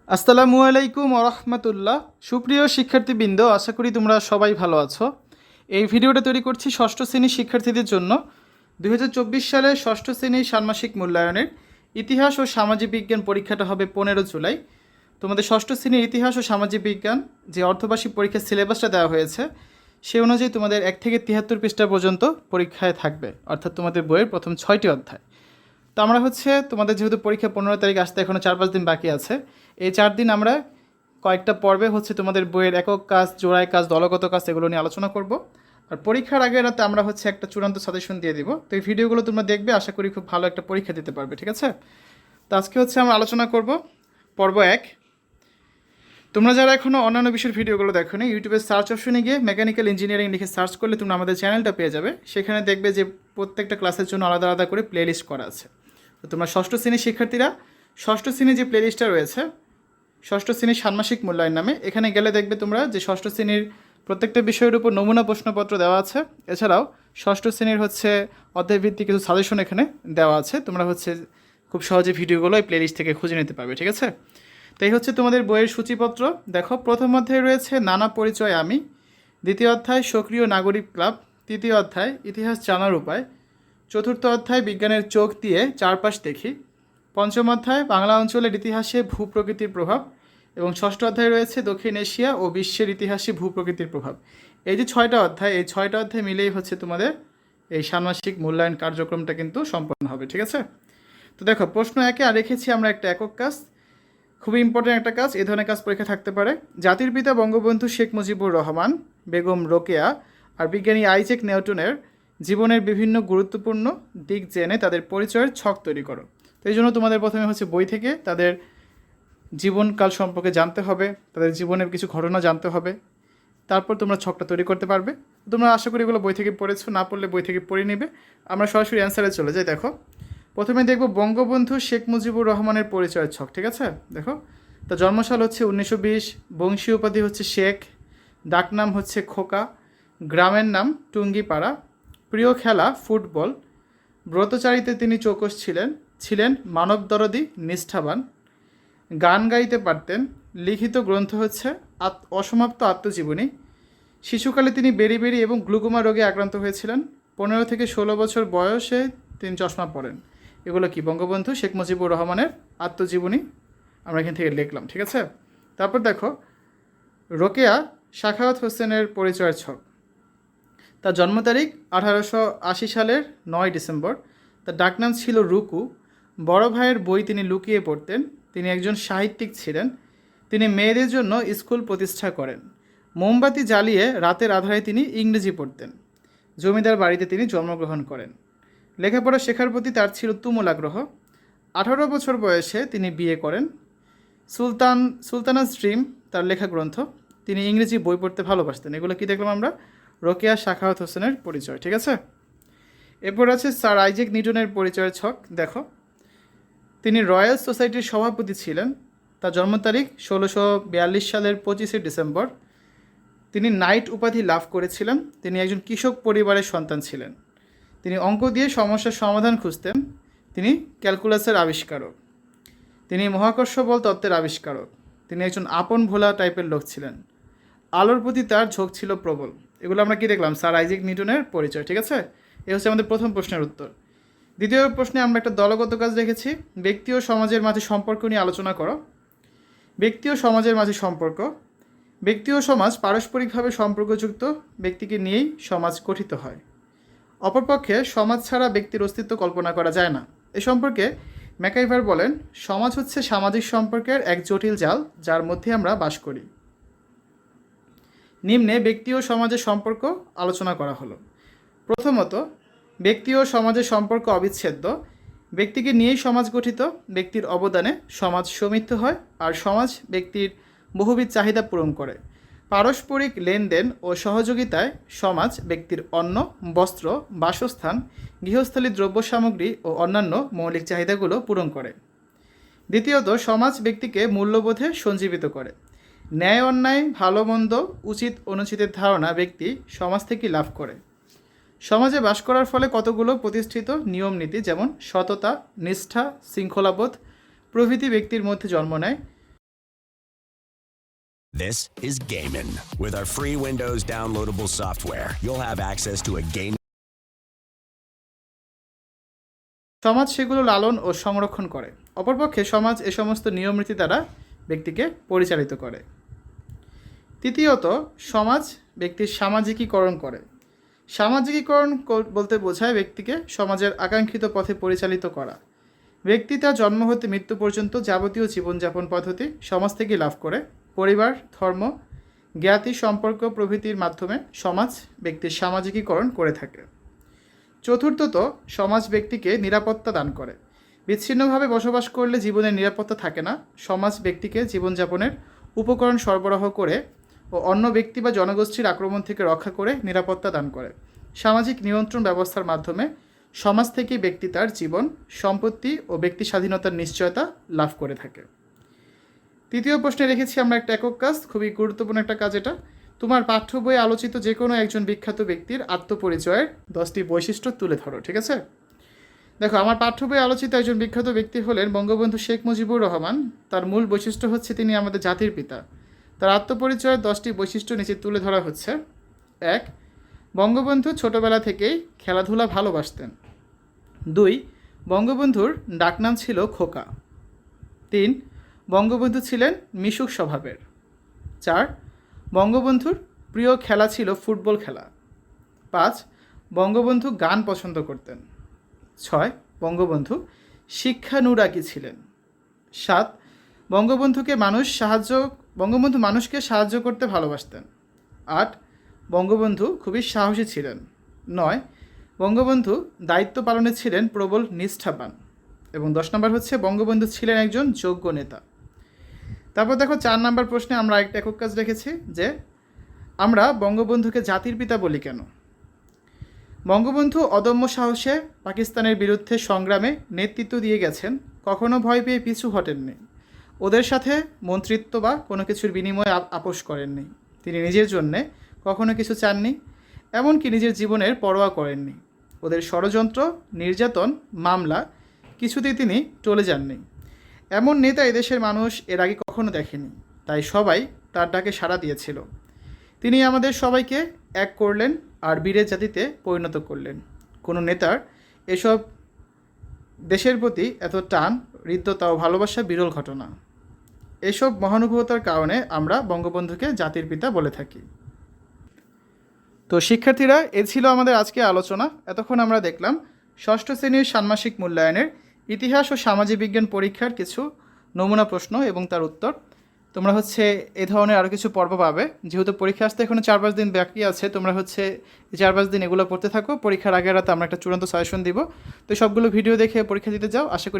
আসসালামু আলাইকুম ওরহমতুল্লাহ। সুপ্রিয় শিক্ষার্থীবৃন্দ, আশা করি তোমরা সবাই ভালো আছো। এই ভিডিওটা তৈরি করছি ষষ্ঠ শ্রেণীর শিক্ষার্থীদের জন্য। 2024 সালে ষষ্ঠ শ্রেণীর ষান্মাসিক মূল্যায়নের ইতিহাস ও সামাজিক বিজ্ঞান পরীক্ষাটা হবে 15 জুলাই। তোমাদের ষষ্ঠ শ্রেণীর ইতিহাস ও সামাজিক বিজ্ঞান যে অর্ধবার্ষিক পরীক্ষার সিলেবাসটা দেওয়া হয়েছে সে অনুযায়ী তোমাদের 1 থেকে 73 পৃষ্ঠা পর্যন্ত পরীক্ষায় থাকবে, অর্থাৎ তোমাদের বইয়ের প্রথম 6টি অধ্যায়। তো আমরা তোমাদের যেহেতু পরীক্ষা 15 তারিখ আসতে এখনও 4-5 দিন বাকি আছে, এই 4 দিন আমরা কয়েকটা পর্বে তোমাদের বইয়ের একক কাজ, জোড়াই কাজ, দলগত কাজ এগুলো নিয়ে আলোচনা করব। আর পরীক্ষার আগের রাতে আমরা একটা চূড়ান্ত সাজেশন দিয়ে দিব। তো এই ভিডিওগুলো তোমরা দেখবে, আশা করি খুব ভালো একটা পরীক্ষা দিতে পারবে, ঠিক আছে? তো আজকে আমরা আলোচনা করব পর্ব 1। তোমরা যারা এখনও অন্যান্য বিষয়ের ভিডিওগুলো দেখো নি, ইউটিউবে সার্চ অপশনে গিয়ে মেকানিক্যাল ইঞ্জিনিয়ারিং লিখে সার্চ করলে তোমরা আমাদের চ্যানেলটা পেয়ে যাবে। সেখানে দেখবে যে প্রত্যেকটা ক্লাসের জন্য আলাদা আলাদা করে প্লেলিস্ট করা আছে। তো তোমরা ষষ্ঠ শ্রেণীর শিক্ষার্থীরা ষষ্ঠ শ্রেণীর যে প্লেলিস্টটা রয়েছে ষষ্ঠ শ্রেণীর ষান্মাসিক মূল্যায়ন নামে, এখানে গেলে দেখবে তোমরা যে ষষ্ঠ শ্রেণীর প্রত্যেকটা বিষয়ের উপর নমুনা প্রশ্নপত্র দেওয়া আছে। এছাড়াও ষষ্ঠ শ্রেণীর অধ্যায়ভিত্তিক কিছু সাজেশন এখানে দেওয়া আছে। তোমরা খুব সহজে ভিডিওগুলো এই প্লেলিস্ট থেকে খুঁজে নিতে পারবে, ঠিক আছে? তো এই তোমাদের বইয়ের সূচিপত্র। দেখো, প্রথম অধ্যায়ে রয়েছে নানা পরিচয় আমি, দ্বিতীয় অধ্যায় সক্রিয় নাগরিক ক্লাব, তৃতীয় অধ্যায় ইতিহাস জানার উপায়, চতুর্থ অধ্যায় বিজ্ঞানের চোখ দিয়ে চারপাশ দেখি, পঞ্চম অধ্যায় বাংলা অঞ্চলের ইতিহাসে ভূপ্রকৃতির প্রভাব, এবং ষষ্ঠ অধ্যায় রয়েছে দক্ষিণ এশিয়া ও বিশ্বের ইতিহাসে ভূপ্রকৃতির প্রভাব। এই যে 6টা অধ্যায়, এই 6টা অধ্যায় মিলেই তোমাদের এই ষান্মাসিক মূল্যায়ন কার্যক্রমটা কিন্তু সম্পন্ন হবে, ঠিক আছে? তো দেখো, প্রশ্ন 1-এ আর রেখেছি আমরা একটা একক কাজ, খুবই ইম্পর্টেন্ট একটা কাজ। এই ধরনের কাজ পরীক্ষা থাকতে পারে। জাতির পিতা বঙ্গবন্ধু শেখ মুজিবুর রহমান, বেগম রোকেয়া আর বিজ্ঞানী আইজ্যাক নিউটনের জীবনের বিভিন্ন গুরুত্বপূর্ণ দিক জেনে তাদের পরিচয়ের ছক তৈরি করো। তো এই জন্য তোমাদের প্রথমে বই থেকে তাদের জীবনকাল সম্পর্কে জানতে হবে, তাদের জীবনের কিছু ঘটনা জানতে হবে, তারপর তোমরা ছকটা তৈরি করতে পারবে। তোমরা আশা করি এগুলো বই থেকে পড়েছো, না পড়লে বই থেকে পড়ে নেবে। আমরা সরাসরি অ্যান্সারে চলে যাই। দেখো, প্রথমে দেখব বঙ্গবন্ধু শেখ মুজিবুর রহমানের পরিচয়ের ছক, ঠিক আছে? দেখো, তো জন্মসাল 1920, বংশীয় উপাধি শেখ, ডাকনাম খোকা, গ্রামের নাম টুঙ্গিপাড়া, প্রিয় খেলা ফুটবল, ব্রতচারিতে তিনি চৌকস ছিলেন মানবদরদী, নিষ্ঠাবান, গান গাইতে পারতেন, লিখিত গ্রন্থ অসমাপ্ত আত্মজীবনী, শিশুকালে তিনি বেরি এবং গ্লুকোমা রোগে আক্রান্ত হয়েছিলেন, 15 থেকে 16 বছর বয়সে তিনি চশমা পরেন। এগুলো কি বঙ্গবন্ধু শেখ মুজিবুর রহমানের আত্মজীবনী আমরা এখান থেকে লিখলাম, ঠিক আছে? তারপর দেখো, রোকেয়া সাখাওয়াত হোসেনের পরিচয়ের ছক। তার জন্ম তারিখ 1880 সালের 9 ডিসেম্বর। তার ডাকনাম ছিল রুকু। বড় ভাইয়ের বই তিনি লুকিয়ে পড়তেন। তিনি একজন সাহিত্যিক ছিলেন। তিনি মেয়েদের জন্য স্কুল প্রতিষ্ঠা করেন। মোমবাতি জ্বালিয়ে রাতের আধারে তিনি ইংরেজি পড়তেন। জমিদার বাড়িতে তিনি জন্মগ্রহণ করেন। লেখাপড়া শেখার প্রতি তার ছিল তুমুল আগ্রহ। 18 বছর বয়সে তিনি বিয়ে করেন। সুলতানাস ড্রিম তার লেখা গ্রন্থ। তিনি ইংরেজি বই পড়তে ভালোবাসতেন। এগুলো কি দেখলাম আমরা? রোকেয়া সাখাওয়াত হোসেনের পরিচয়, ঠিক আছে? এরপর আছে স্যার আইজ্যাক নিউটনের পরিচয়ের ছক। দেখো, তিনি রয়্যাল সোসাইটির সভাপতি ছিলেন। তার জন্ম তারিখ 1642 সালের 25 ডিসেম্বর। তিনি নাইট উপাধি লাভ করেছিলেন। তিনি একজন কৃষক পরিবারের সন্তান ছিলেন। তিনি অঙ্ক দিয়ে সমস্যার সমাধান খুঁজতেন। তিনি ক্যালকুলাসের আবিষ্কারক। তিনি মহাকর্ষ বল তত্ত্বের আবিষ্কারক। তিনি একজন আপন ভোলা টাইপের লোক ছিলেন। আলোর প্রতি তার ঝোঁক ছিল প্রবল। এগুলো আমরা কি দেখলাম? স্যার আইজ্যাক নিউটনের পরিচয়, ঠিক আছে? এই আমাদের প্রথম প্রশ্নের উত্তর। দ্বিতীয় প্রশ্নে আমরা একটা দলগত কাজ রেখেছি, ব্যক্তি ও সমাজের মাঝে সম্পর্ক নিয়ে আলোচনা করো। ব্যক্তি ও সমাজের মাঝে সম্পর্ক। ব্যক্তি ও সমাজ পারস্পরিকভাবে সম্পর্কযুক্ত। ব্যক্তিকে নিয়েই সমাজ গঠিত হয়। অপরপক্ষে সমাজ ছাড়া ব্যক্তির অস্তিত্ব কল্পনা করা যায় না। এ সম্পর্কে ম্যাকাইভার বলেন, সমাজ সামাজিক সম্পর্কের এক জটিল জাল, যার মধ্যে আমরা বাস করি। নিম্নে ব্যক্তি ও সমাজের সম্পর্ক আলোচনা করা হলো। প্রথমত, ব্যক্তি ও সমাজের সম্পর্ক অবিচ্ছেদ্য। ব্যক্তিকে নিয়েই সমাজ গঠিত। ব্যক্তির অবদানে সমাজ সমৃদ্ধ হয়, আর সমাজ ব্যক্তির বহুবিধ চাহিদা পূরণ করে। পারস্পরিক লেনদেন ও সহযোগিতায় সমাজ ব্যক্তির অন্ন, বস্ত্র, বাসস্থান, গৃহস্থলী দ্রব্য সামগ্রী ও অন্যান্য মৌলিক চাহিদাগুলো পূরণ করে। দ্বিতীয়ত, সমাজ ব্যক্তিকে মূল্যবোধে সঞ্জীবিত করে। ন্যায় অন্যায়, ভালো মন্দ, উচিত অনুচিতের ধারণা ব্যক্তি সমাজ থেকে লাভ করে। সমাজে বাস করার ফলে কতগুলো প্রতিষ্ঠিত নিয়ম নীতি, যেমন সততা, নিষ্ঠা, শৃঙ্খলাবোধ প্রভৃতি ব্যক্তির মধ্যে জন্ম নেয়। This is Gaimin. With our free Windows downloadable software, you'll have access to a game. সমাজ সেগুলো লালন ও সংরক্ষণ করে। অপরপক্ষে সমাজ এ সমস্ত নিয়মনীতি দ্বারা ব্যক্তিকে পরিচালিত করে। তৃতীয়ত, সমাজ ব্যক্তির সামাজিকীকরণ করে। সামাজিকীকরণ বলতে বোঝায় ব্যক্তিকে সমাজের আকাঙ্ক্ষিত পথে পরিচালিত করা। ব্যক্তি তার জন্ম হতে মৃত্যু পর্যন্ত যাবতীয় জীবনযাপন পদ্ধতি সমাজ থেকে লাভ করে। পরিবার, ধর্ম, জ্ঞাতি, সম্পর্ক প্রভৃতির মাধ্যমে সমাজ ব্যক্তির সামাজিকীকরণ করে থাকে। চতুর্থত, সমাজ ব্যক্তিকে নিরাপত্তা দান করে। বিচ্ছিন্নভাবে বসবাস করলে জীবনের নিরাপত্তা থাকে না। সমাজ ব্যক্তিকে জীবনযাপনের উপকরণ সরবরাহ করে ও অন্য ব্যক্তি বা জনগোষ্ঠীর আক্রমণ থেকে রক্ষা করে নিরাপত্তা দান করে। সামাজিক নিয়ন্ত্রণ ব্যবস্থার মাধ্যমে সমাজ থেকে ব্যক্তি তার জীবন, সম্পত্তি ও ব্যক্তি স্বাধীনতার নিশ্চয়তা লাভ করে থাকে। তৃতীয় প্রশ্নে রেখেছি আমরা একটা একক কাজ, খুবই গুরুত্বপূর্ণ একটা কাজ এটা। তোমার পাঠ্য বইয়ে আলোচিত যে কোনো একজন বিখ্যাত ব্যক্তির আত্মপরিচয়ের 10টি বৈশিষ্ট্য তুলে ধরো। ঠিক আছে, দেখো, আমার পাঠ্য বইয়ে আলোচিত একজন বিখ্যাত ব্যক্তি হলেন বঙ্গবন্ধু শেখ মুজিবুর রহমান। তার মূল বৈশিষ্ট্য হচ্ছে তিনি আমাদের জাতির পিতা। তার আত্মপরিচয়ের 10টি বৈশিষ্ট্য নিচে তুলে ধরা হচ্ছে। 1. বঙ্গবন্ধু ছোটবেলা থেকেই খেলাধুলা ভালোবাসতেন। 2. বঙ্গবন্ধুর ডাকনাম ছিল খোকা। 3. বঙ্গবন্ধু ছিলেন মিশুক স্বভাবের। 4. বঙ্গবন্ধুর প্রিয় খেলা ছিল ফুটবল খেলা। 5. বঙ্গবন্ধু গান পছন্দ করতেন। 6. বঙ্গবন্ধু শিক্ষানুরাগী ছিলেন। 7. বঙ্গবন্ধু মানুষকে সাহায্য করতে ভালোবাসতেন। 8. বঙ্গবন্ধু খুবই সাহসী ছিলেন। 9. বঙ্গবন্ধু দায়িত্ব পালনে ছিলেন প্রবল নিষ্ঠাবান। এবং 10 নম্বর হচ্ছে বঙ্গবন্ধু ছিলেন একজন যোগ্য নেতা। তারপর দেখো 4 নম্বর প্রশ্নে আমরা একটা একক কাজ রেখেছি যে আমরা বঙ্গবন্ধুকে জাতির পিতা বলি কেন। বঙ্গবন্ধু অদম্য সাহসে পাকিস্তানের বিরুদ্ধে সংগ্রামে নেতৃত্ব দিয়ে গেছেন। কখনো ভয় পেয়ে পিছু হটেননি। ওদের সাথে মন্ত্রিত্ব বা কোনো কিছুর বিনিময়ে আপোষ করেননি। তিনি নিজের জন্যে কখনো কিছু চাননি, এমনকি নিজের জীবনের পরোয়া করেননি। ওদের ষড়যন্ত্র, নির্যাতন, মামলা কিছুতেই তিনি টলে যাননি। এমন নেতা এদেশের মানুষ এর আগে কখনো দেখেনি, তাই সবাই তার ডাকে সাড়া দিয়েছিল। তিনি আমাদের সবাইকে এক করলেন আর বীরের জাতিতে পরিণত করলেন। কোনো নেতার এসব দেশের প্রতি এত টান, হৃদ্যতা ও ভালোবাসা বিরল ঘটনা। এসব মহানুভবতার কারণে আমরা বঙ্গবন্ধুকে জাতির পিতা বলে থাকি। তো শিক্ষার্থীরা, এ ছিল আমাদের আজকে আলোচনা। এতক্ষণ আমরা দেখলাম ষষ্ঠ শ্রেণীর ষান্মাসিক মূল্যায়নের ইতিহাস ও সামাজিক বিজ্ঞান পরীক্ষার কিছু নমুনা প্রশ্ন এবং তার উত্তর। তোমরা এ ধরনের আরও কিছু পর্ব পাবে। যেহেতু পরীক্ষা আসতে এখনও 4-5 দিন বাকি আছে, তোমরা 4-5 দিন এগুলো পড়তে থাকো। পরীক্ষার আগের রাতে আমরা একটা চূড়ান্ত সাজেশন দিব। তো সবগুলো ভিডিও দেখে পরীক্ষা দিতে যাও। আশা করি